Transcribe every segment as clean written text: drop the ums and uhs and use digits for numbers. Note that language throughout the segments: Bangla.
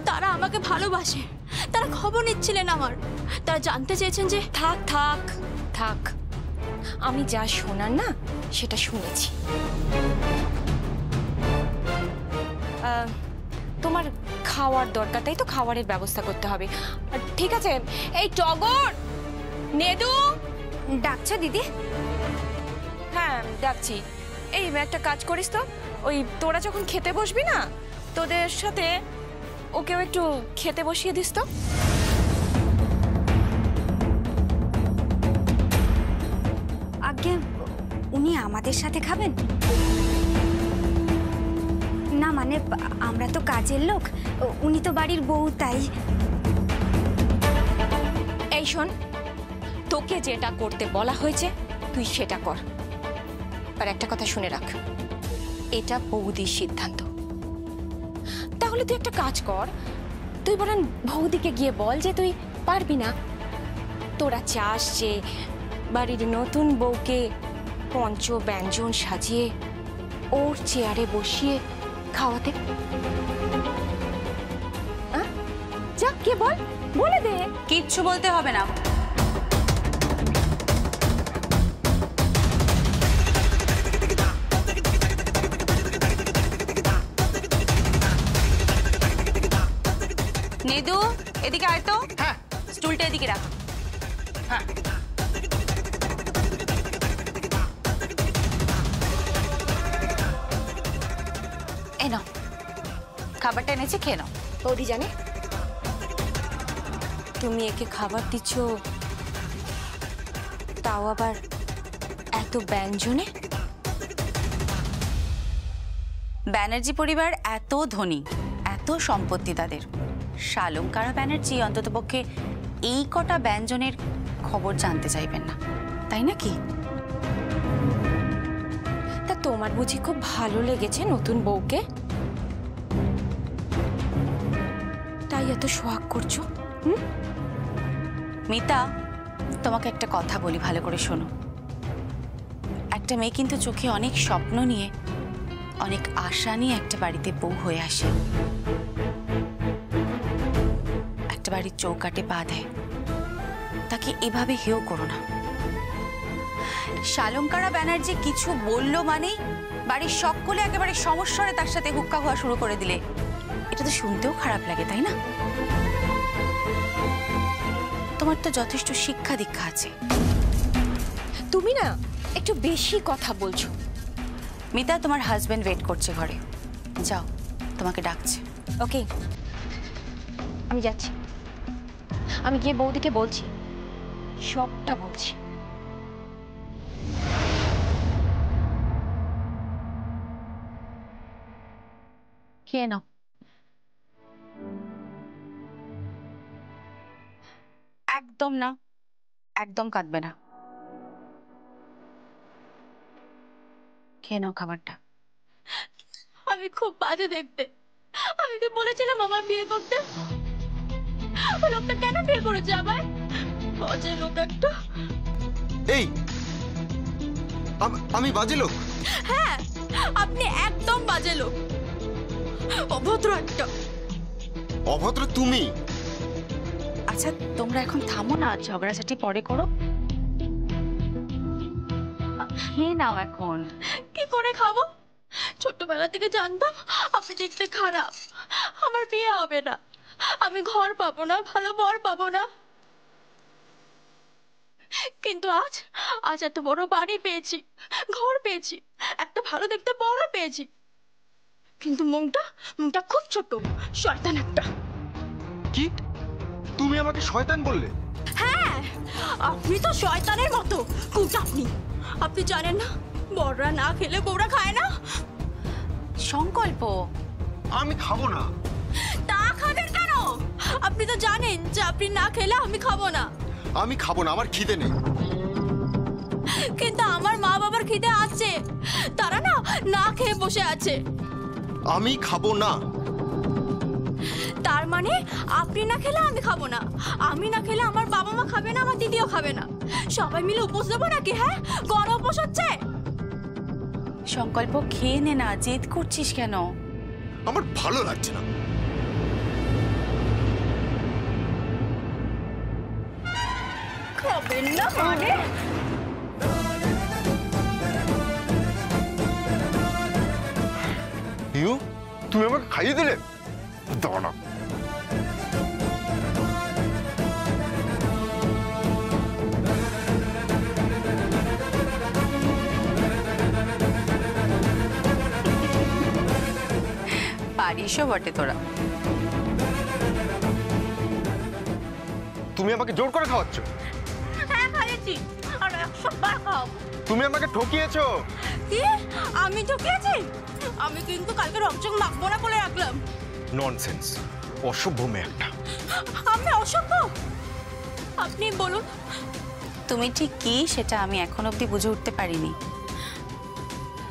তারা আমাকে ভালোবাসে, তারা খবর নিচ্ছিলেন আমার, তারা জানতে চেয়েছেন যে। থাক থাক থাক, আমি যা শোনার না সেটা শুনেছি। তোমার খাওয়ার দরকার, তাই তো খাবারের ব্যবস্থা করতে হবে। ঠিক আছে, এই টগর, নেদু ডাকছো দিদি? হ্যাঁ ডাকছি। এই একটা কাজ করিস তো, ওই তোরা যখন খেতে বসবি না, তোদের সাথে ওকেও একটু খেতে বসিয়ে দিস তো। আগে উনি আমাদের সাথে খাবেন না? মানে আমরা তো কাজের লোক, উনি তো বাড়ির বউ, তাই। এই শোন, তোকে যেটা করতে বলা হয়েছে তুই সেটা কর। আর একটা কথা শুনে রাখ, এটা বৌদির সিদ্ধান্ত। তাহলে তুই একটা কাজ কর, তুই বরং বৌদিকে গিয়ে বল যে তুই পারবি না। তোরা চাস যে বাড়ির নতুন বউকে পঞ্চ ব্যঞ্জন সাজিয়ে ওর চেয়ারে বসিয়ে খাওয়াতে। যা, কে বল, বলে দে। কিচ্ছু বলতে হবে না। নেদু, এদিকে আয় তো। হ্যাঁ, স্টুলটা এদিকে রাখ। হ্যাঁ, এই নাও, খাবারটা এনেছি, খেয়ে নাও। বৌদি জানে তুমি একে খাবার দিচ্ছ, তাও আবার এত ব্যঞ্জনে। ব্যানার্জি পরিবার এত ধনী, এত সম্পত্তি তাদের, শালঙ্কারা ব্যানার্জি অন্ততপক্ষে এই কটা ব্যঞ্জনের খবর জানতে চাইবেন না, তাই নাকি? তা তোমার বুঝি খুব ভালো লেগেছে নতুন বউকে, তাই এত সোহাগ করছো? মিতা, তোমাকে একটা কথা বলি, ভালো করে শোনো। একটা মেয়ে কিন্তু চোখে অনেক স্বপ্ন নিয়ে, অনেক আশা নিয়ে একটা বাড়িতে বউ হয়ে আসে, একটা বাড়ির চৌকাটে পা দেয়। তাকে এভাবে হেয় করো না। শালঙ্কারা ব্যানার্জি কিছু বললো মানেই বাড়ির সকলে একেবারে সমস্যারে তার সাথে হুক্কা হওয়া শুরু করে দিলে এটা তো শুনতেও খারাপ লাগে, তাই না? তোমার তো যথেষ্ট শিক্ষা দীক্ষা আছে। তুমি না একটু বেশি কথা বলছো। মিতা, তোমার হাজবেন্ড ওয়েট করছে ঘরে, যাও, তোমাকে ডাকছে। ওকে, আমি যাচ্ছি। আমি গিয়ে বৌদিকে বলছি, সবটা বলছি। খেয়ে নাও। একদম না, একদম কাঁদবে না, খেয়ে নাও খাবারটা। আমি খুব বাজে দেখতে, আমি তো বলেছিলাম আমার বিয়ে করতে, ওই লোকটা কেন বিয়ে করেছে আমায়? বাজে লোক একটা। এই, আমি বাজে লোক? হ্যাঁ, আপনি একদম বাজে লোক, অভদ্র একটা। অভদ্র তুমি? আচ্ছা, তোমরা এখন থামো না, ঝগড়াঝাটি পরে করো, খেয়ে নাও এখন। কি করে খাবো? ছোটবেলা থেকে জানতাম আপনি দেখতে খারাপ, আমার বিয়ে হবে না, আমি ঘর পাবো না, ভালো বর পাবো না। কিন্তু আজ আজ এত বড় বাড়ি পেয়েছি, ঘর পেয়েছি, একটা ভালো দেখতে বড় পেয়েছি, কিন্তু মুখটা খুব ছোট, শয়তান একটা। কি? তুমি আমাকে শয়তান বললে? হ্যাঁ, আপনি তো শয়তানের মতো কুটাপনি। আপনি জানেন না বড়রা না খেলে বউরা খায় না? সংকল্প, আমি খাবো না। তা খাবেন কেন? আপনি তো জানেন যে আপনি না খেলে আমি খাবো না। আমি খাবো না, আমার খিদে নেই। কিন্তু আমার মা বাবার খিদে আছে, তারা না না খেয়ে বসে আছে। আমি খাবো না। তার মানে আপনি না খেলে আমি খাবো না, আমি না খেলে আমার বাবা মা খাবে না, আমার দিদিও খাবে না, সবাই মিলে উপোস দেবো নাকি? হ্যাঁ, গণ উপোস হচ্ছে। সংকল্প খেয়ে নে না, জেদ করছিস কেন? আমার ভালো লাগছে না। খাবেন না মানে? ইউ তুমি আমাকে খাইয়ে দিলে? দাও না। পারিসও বটে তোরা। তুমি আমাকে জোর করে খাওয়াচ্ছ। হ্যাঁ খাইয়েছি, আর 100 বার খাও। তুমি আমাকে ঠকিয়েছো। কি? আমি ঠকিয়েছি? আমি কিন্তু কালকে রকচক মাখবো না বলে রাখলাম। ননসেন্স, অসভ্য মেয়ে একটা। আমি অসভ্য? আপনি বলুন। তুমি ঠিক কি সেটা আমি এখন অবধি বুঝে উঠতে পারিনি।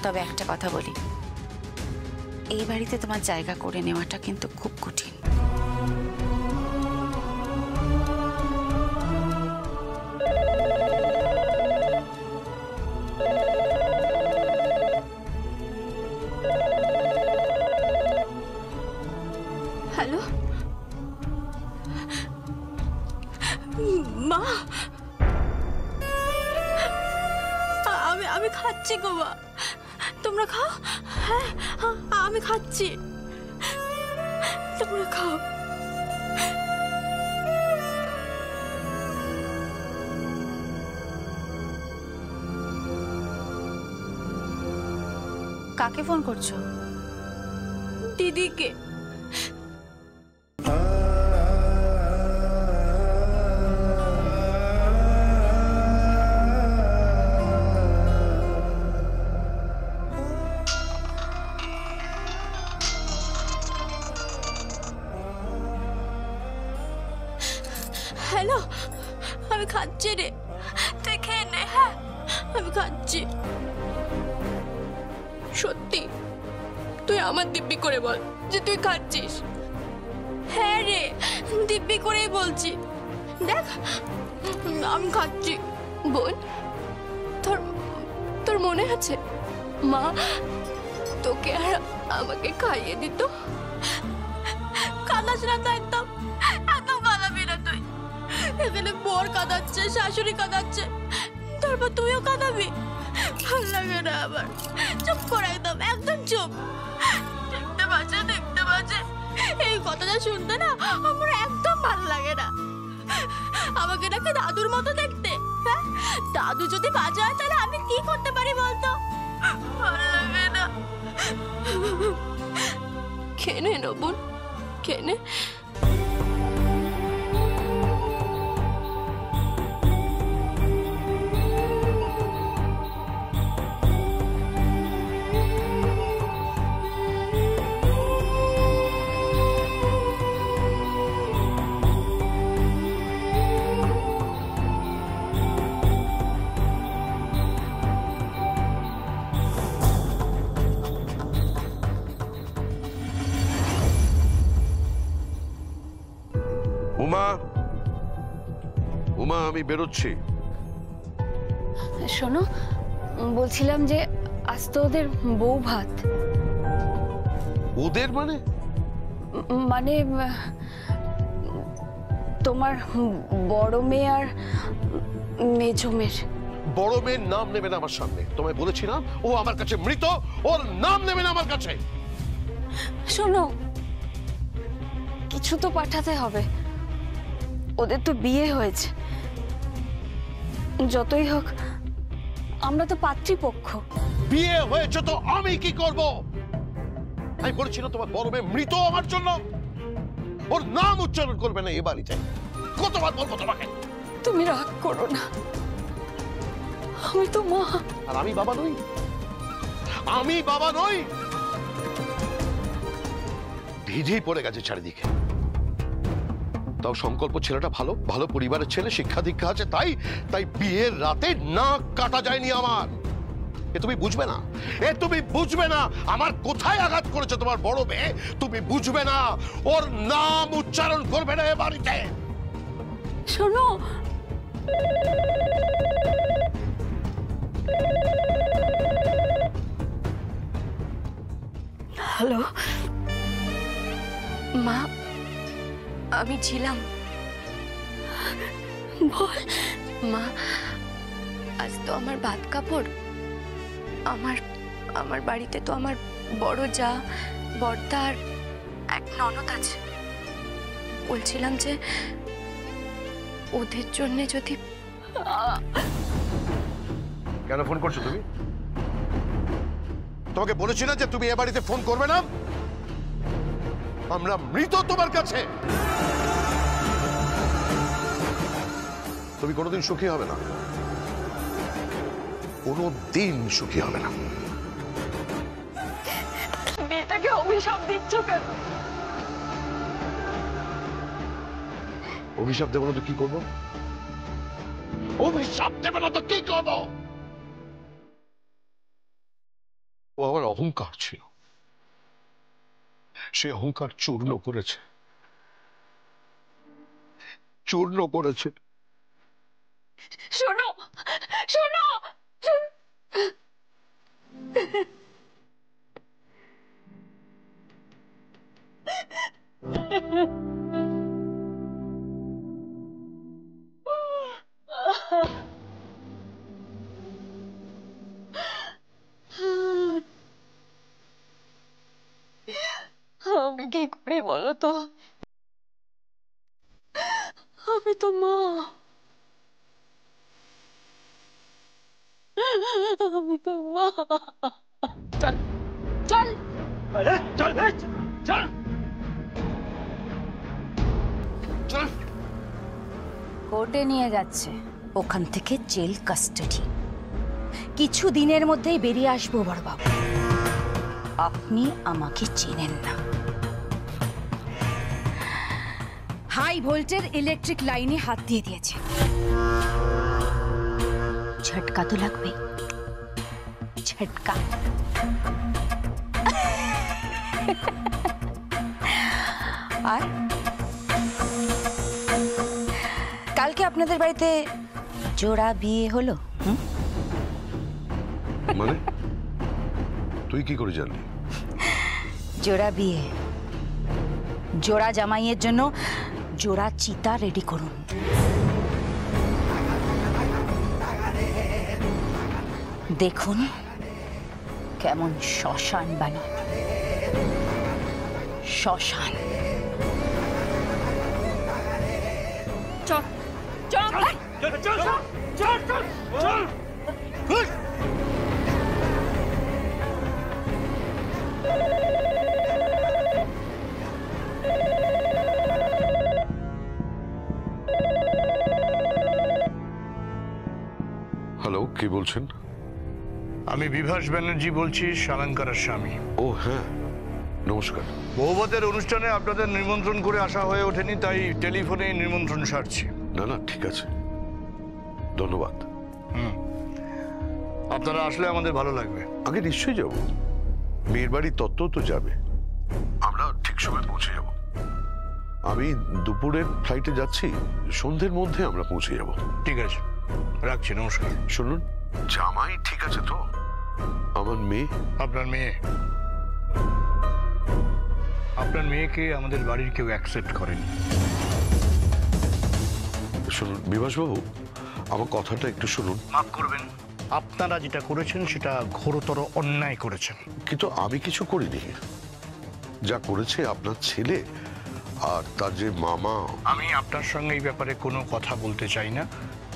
তবে একটা কথা বলি, এই বাড়িতে তোমার জায়গা করে নেওয়াটা কিন্তু খুব কঠিন। হ্যালো মা, আমি খাচ্ছি গো মা, তোমরা খাও। হ্যাঁ আমি খাচ্ছি, তোমরা খাও। কাকে ফোন করছো? দিদিকে। হ্যালো, আমি খাচ্ছি রে, তুই খেয়ে নে। হ্যাঁ আমি খাচ্ছি। সত্যি তুই আমার দিব্যি করে বল যে তুই খাচ্ছিস। হ্যাঁ রে, দিব্যি করেই বলছি। দেখ আমি খাচ্ছি। বোন, তোর তোর মনে আছে মা তোকে আর আমাকে খাইয়ে দিত? কাঁদাস না তো, একদম একদম কাঁদাবি না তুই। এখানে বর কাঁদাচ্ছে, শাশুড়ি কাঁদাচ্ছে, তারপর তুইও কাঁদাবি? ভাল লাগে না আবার। চুপ কর, একদম একদম চুপ। দেখতে পাচ্ছে, দেখতে পাচ্ছে, এই কথাটা শুনতে না আমার একদম ভালো লাগে না। আমাকে নাকি দাদুর মতো দেখতে। হ্যাঁ, দাদু যদি বাজে হয় তাহলে আমি কি করতে পারি বলতো? ভালো লাগে না। খেয়ে নে বোন, খেয়ে নে। উমা, উমা, আমি বেরোচ্ছি। শোনো, বলছিলাম যে আজ তো ওদের বউ ভাত। ওদের মানে? মানে তোমার বড় মেয়ে আর মেজো মেয়ের। বড় মেয়ের নাম নেবে না আমার সামনে। তোমায় বলেছি না, ও আমার কাছে মৃত, ওর নাম নেবে না আমার কাছে। শোনো, কিছু তো পাঠাতে হবে, ওদের তো বিয়ে হয়েছে। যতই হোক আমরা তো পাত্রীপক্ষ। বিয়ে হয়েছে তো আমি কি করব? আমি বলেছি না তোমার বড় মেয়ে মৃত আমার জন্য। ওর নাম উচ্চারণ করবে না এ বাড়িতে। কতবার বলবো তোমাকে? তুমি রাগ করো না, আমি তো মা। আর আমি বাবা নই? আমি বাবা নই? ভিজেই পড়ে গেছে চারিদিকে। তাও সংকল্প ছেলেটা ভালো, ভালো পরিবারের ছেলে, শিক্ষা দীক্ষা আছে, তাই তাই বিয়ের রাতে নাক কাটা যায়নি আমার। এ তুমি বুঝবে না, এ তুমি বুঝবে না আমার কোথায় আঘাত করেছে তোমার বড় মেয়ে। তুমি বুঝবে না, ওর নাম উচ্চারণ করবে না এ বাড়িতে। শোনো, হ্যালো মা, আমি ছিলাম। বল মা, আজ তো আমার ভাত কাপড়, আমার আমার বাড়িতে তো আমার বড় যা, বড়দা আর এক ননদ আছে। বলছিলাম যে ওদের জন্য যদি... কেন ফোন করছো তুমি? তোমাকে বলেছি না যে তুমি এ বাড়িতে ফোন করবে না? আমরা মৃত তোমার কাছে। তুমি কোনোদিন সুখী হবে না, কোনোদিন সুখী হবে না। মেয়েটাকে অভিশাপ দিচ্ছ কেন? অভিশাপ দেবো না তো কি করবো? অভিশাপ দেবে না তো কি করবো? ও আমার অহংকার ছিল, সে অহংকার চূর্ণ করেছে, চূর্ণ করেছে। শোনো, শোনো, আমি কি করে বলো তো? আমি তো মা, আমি তো মা। চল চল চল চল চল। কোর্টে নিয়ে যাচ্ছে, ওখান থেকে জেল কাস্টাডি। কিছু দিনের মধ্যেই বেরিয়ে আসবো বড়বাবু। আপনি আমাকে চেনেন না। হাই ভোল্টের ইলেকট্রিক লাইনে হাত দিয়ে দিয়েছে, ঝটকা তো লাগবে, ঝটকা। আর কালকে আপনাদের বাড়িতে জোড়া বিয়ে হলো। মানে তুই কি করে জানলি? জোড়া বিয়ে, জোড়া জামাইয়ের জন্য জোড়া চিতা রেডি করুন। দেখুন কেমন শ্মশান বানিয়ে, শ্মশান। চল চল চল চল চল চল চল। হ্যালো, কি বলছেন? আমি বিভাস ব্যানার্জি বলছি, শালঙ্কারের স্বামী। ও হ্যাঁ, নমস্কার। বৌভাতের অনুষ্ঠানে আপনাদের নিমন্ত্রণ করে আসা হয়ে ওঠেনি, তাই টেলিফোনে নিমন্ত্রণ সারছি। না না, ঠিক আছে, ধন্যবাদ। আপনারা আসলে আমাদের ভালো লাগবে। আগে নিশ্চয়ই যাব, মেয়ের বাড়ির তত্ত্ব তো যাবে, আমরা ঠিক সময় পৌঁছে যাব। আমি দুপুরের ফ্লাইটে যাচ্ছি, সন্ধ্যের মধ্যে আমরা পৌঁছে যাব। ঠিক আছে, রাখছি, নমস্কার। শুনুন, জামাই ঠিক আছে তো? আমার মেয়ে? আপনার মেয়ে, আপনার মেয়েকে আমাদের বাড়ির কেউ অ্যাকসেপ্ট করেনি। শুনুন বিভাসবাবু, আমার কথাটা একটু শুনুন। মাফ করবেন, আপনারা যেটা করেছেন সেটা ঘোরতর অন্যায় করেছেন। কিন্তু আমি কিছু করিনি, যা করেছে আপনার ছেলে আর তার যে মামা। আমি আপনার সঙ্গে এই ব্যাপারে কোনো কথা বলতে চাই না,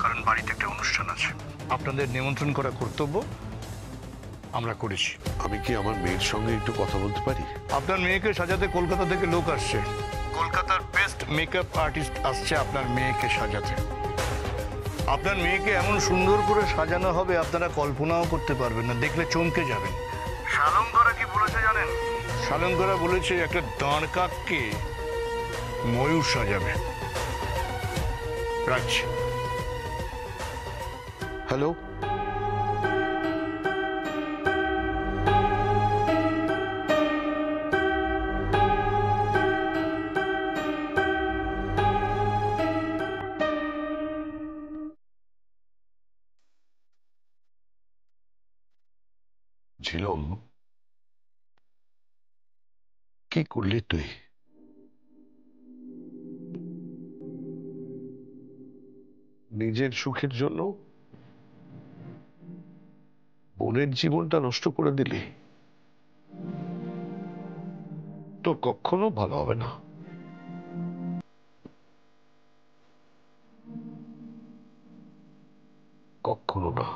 কারণ বাড়িতে একটা অনুষ্ঠান আছে। আপনাদের নিমন্ত্রণ করা কর্তব্য, আমরা করেছি। আমি কি আমার মেয়ের সঙ্গে একটু কথা বলতে পারি? আপনার মেয়েকে সাজাতে কলকাতা থেকে লোক আসছে, কলকাতার বেস্ট মেকআপ আর্টিস্ট আসছে আপনার মেয়েকে সাজাতে। আপনার মেয়েকে এমন সুন্দর করে সাজানো হবে আপনারা কল্পনাও করতে পারবেন না, দেখলে চমকে যাবেন। শালঙ্করা কি বলেছে জানেন? শালঙ্করা বলেছে একটা দাঁড় কাককে ময়ূর সাজাবে। রাখছি। হ্যালো, ঝিলম, কি করলি তুই? নিজের সুখের জন্য বোনের জীবনটা নষ্ট করে দিলি, তোর কখনো ভালো হবে না। কখনো না।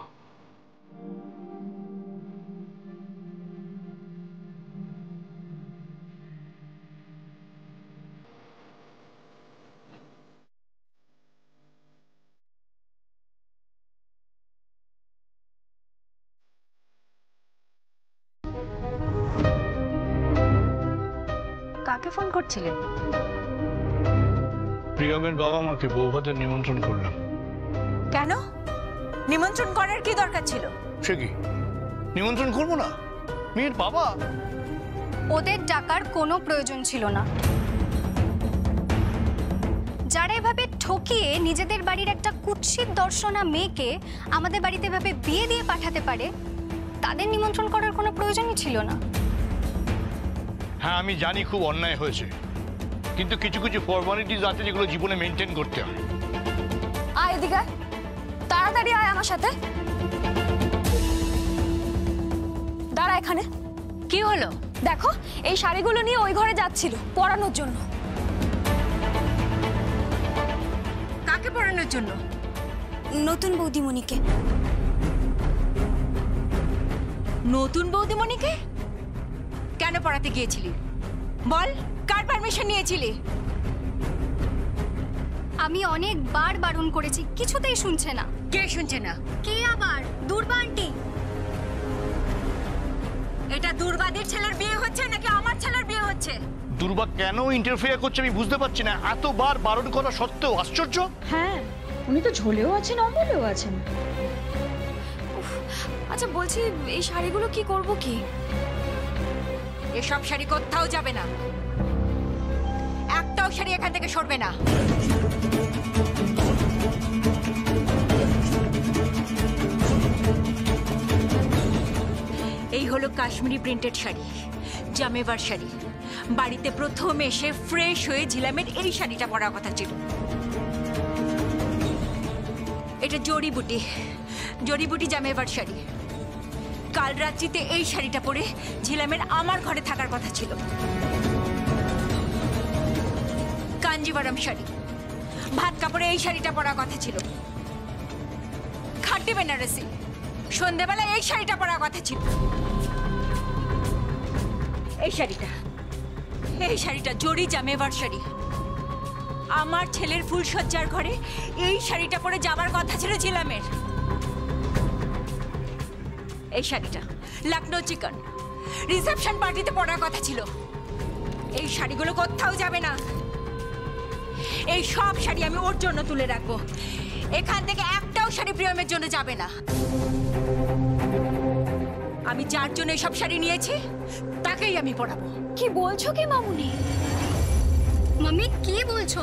কাকে ফোন করছিলেন? প্রিয়মের বাবা মাকে বৌভাতের নিমন্ত্রণ করলাম। কেন? নিমন্ত্রণ করার কি দরকার ছিল? সে কি নিমন্ত্রণ করবো না? মেয়ের বাবা। ওদের ডাকার কোনো প্রয়োজন ছিল না। যারা এভাবে ঠকিয়ে নিজেদের বাড়ির একটা কুৎসিত দর্শনা মেয়েকে আমাদের বাড়িতে এভাবে বিয়ে দিয়ে পাঠাতে পারে, তাদের নিমন্ত্রণ করার কোনো প্রয়োজনই ছিল না। হ্যাঁ আমি জানি খুব অন্যায় হয়েছে, কিন্তু কিছু কিছু ফর্মালিটিস আছে যেগুলো জীবনে মেনটেন করতে হয়। আয় এদিকে, তাড়াতাড়ি আয় আমার সাথে। দাঁড়া এখানে। কি হলো? দেখো, এই শাড়িগুলো নিয়ে ওই ঘরে যাচ্ছিল পরানোর জন্য। কাকে পড়ানোর জন্য? নতুন বৌদিমণিকে। নতুন বৌদিমণিকে? কেন পড়াতে গিয়েছিলি বল? কার পারমিশন নিয়েছিলি? আমি অনেকবার বারণ করেছি, কিছুতেই শুনছে না। কে শুনছে না? কে আবার? দুর্বা আন্টি। এটা দুর্বাদের ছেলের বিয়ে হচ্ছে নাকি আমার ছেলের বিয়ে হচ্ছে? দুর্বা কেন ইন্টারফেয়ার করছে আমি বুঝতে পারছি না। এতবার বারণ করা সত্ত্বেও আশ্চর্য। হ্যাঁ, উনি তো ঝোলেও আছেন অমলেও আছেন। আচ্ছা বলছি, এই শাড়িগুলো কি করব কি? এসব শাড়ি কোথাও যাবে না, একটাও শাড়ি এখান থেকে সরবে না। এই হলো কাশ্মীরি প্রিন্টেড শাড়ি, জামেবার শাড়ি। বাড়িতে প্রথম এসে ফ্রেশ হয়ে ঝিলামের এই শাড়িটা পরার কথা ছিল। এটা জড়িবুটি, জড়িবুটি জামেবার শাড়ি। কাল রাত্রিতে এই শাড়িটা পরে ঝিলামের আমার ঘরে থাকার কথা ছিল। কাঞ্জিভারম শাড়ি, ভাত কাপড়ে এই শাড়িটা পরার কথা ছিল। খাঁটি বেনারসি, সন্ধ্যেবেলা এই শাড়িটা পরার কথা ছিল। এই শাড়িটা জড়ি জামেবার শাড়ি। আমার ছেলের ফুলসজ্জার ঘরে এই শাড়িটা পরে যাবার কথা ছিল ঝিলামের। এই শাড়িটা লখনৌ চিকন রিসেপশন পার্টিতে পরার কথা ছিল। এই শাড়িগুলো কোথাও যাবে না। এই সব শাড়ি আমি ওর জন্য তুলে রাখবো। এখান থেকে একটাও শাড়ি প্রিয়মের জন্য যাবে না। আমি যার জন্য এইসব শাড়ি নিয়েছি তাকেই আমি পরাবো। কি বলছো কি মামুনি? মাম্মি কি বলছো?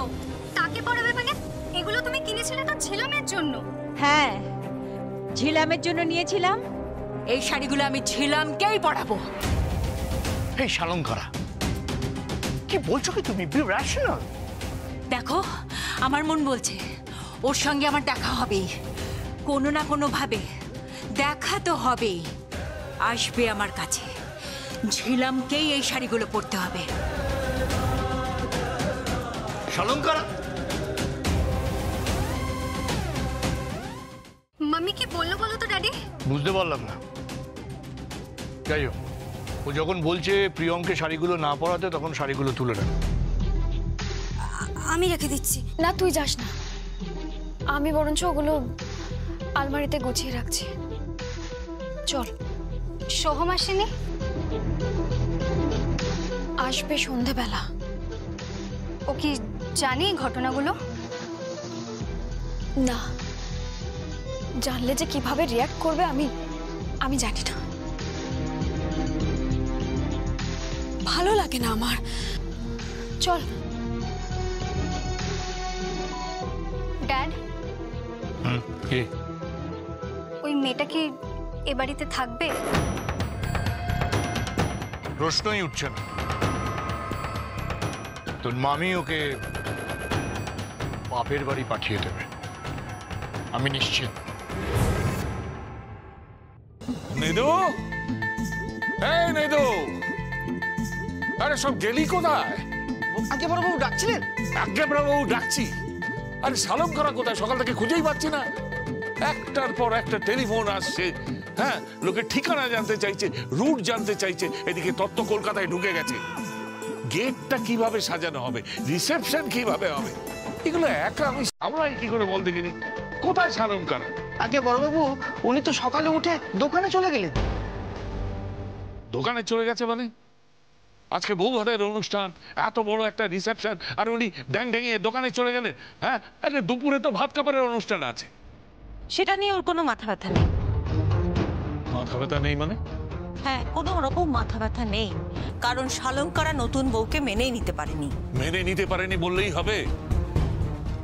তাকে পরাবে মানে? এগুলো তুমি কিনেছিলে তো ঝিলামের জন্য। হ্যাঁ, ঝিলামের জন্য নিয়েছিলাম। এই শাড়িগুলো আমি ঝিলামকেই পরাবো। এই শালঙ্কারা, কি বলছো কি তুমি? Be rational. দেখো, আমার মন বলছে ওর সঙ্গে আমার দেখা হবেই, কোনো না কোনো ভাবে দেখা তো হবেই। আসবে আমার কাছে, ঝিলামকেই এই শাড়িগুলো পরতে হবে। শালঙ্কারা, মাম্মি কি বললো বলো তো ড্যাডি? বুঝতে পারলাম না। যাই হোক, ও যখন বলছে প্রিয়মকে শাড়িগুলো না পরাতে, তখন শাড়িগুলো তুলে নেন। আমি রেখে দিচ্ছি। না তুই যাস না, আমি বরঞ্চ ওগুলো আলমারিতে গুছিয়ে রাখছি। চল। সোহম আসেনি? আসবে সন্ধেবেলা। ও কি জানি ঘটনাগুলো? না, জানলে যে কিভাবে রিয়াক্ট করবে আমি জানি না। ভালো লাগে না আমার। চল। ড্যাড, কি ওই মেয়েটা কি এ বাড়িতে থাকবে? প্রশ্নই উঠছে না। তোর মামি ওকে বাপের বাড়ি পাঠিয়ে দেবে। আমি নিশ্চিত। নিদু, এই নিদু, আরে সব গেলি কোথায়? আগে বড়বাবু ডাকছিলেন? আগে বাবু ডাকছি। আরে সালম করা কোথায়? সকাল থেকে খুঁজেই পাচ্ছি না। একটার পর একটা টেলিফোন আসছে, হ্যাঁ, লোকের ঠিকানা জানতে চাইছে, রুট জানতে চাইছে। এদিকে তত্ত্ব কলকাতায় ঢুকে গেছে। গেটটা কিভাবে সাজানো হবে, রিসেপশন কিভাবে হবে, এগুলো একা আমি সামলাই কি করে বলতে গেলি? কোথায় সালম করা? আগে বড়বাবু উনি তো সকালে উঠে দোকানে চলে গেলেন। দোকানে চলে গেছে মানে? আজকে বৌভাতের অনুষ্ঠান, এত বড় একটা রিসেপশন, আর উনি ড্যাং ড্যাঙিয়ে দোকানে চলে গেলেন? হ্যাঁ, আরে দুপুরে তো ভাত কাপড়ের অনুষ্ঠান আছে। সেটা নিয়ে ওর কোনো মাথা ব্যথা নেই। মাথা ব্যথা নেই মানে? হ্যাঁ, কোনো রকম মাথা ব্যথা নেই, কারণ শালঙ্কারা নতুন বউকে মেনেই নিতে পারেনি। মেনে নিতে পারেনি বললেই হবে?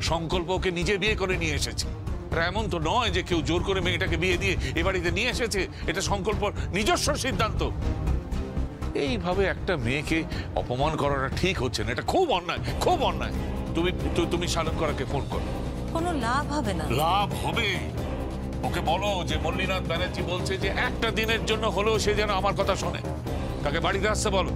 সংকল্প ওকে নিজে বিয়ে করে নিয়ে এসেছে। আর এমন তো নয় যে কেউ জোর করে মেয়েটাকে বিয়ে দিয়ে এ বাড়িতে নিয়ে এসেছে। এটা সংকল্প নিজস্ব সিদ্ধান্ত। এইভাবে একটা মেয়েকে অপমান করাটা ঠিক হচ্ছে না, এটা খুব অন্যায়, খুব অন্যায়। তুমি শালঙ্কারাকে ফোন করো। কোনো লাভ হবে না। লাভ হবে। ওকে বলো যে মল্লিনাথ ব্যানার্জি বলছে যে একটা দিনের জন্য হলেও সে যেন আমার কথা শোনে। তাকে বাড়িতে আসতে বলো।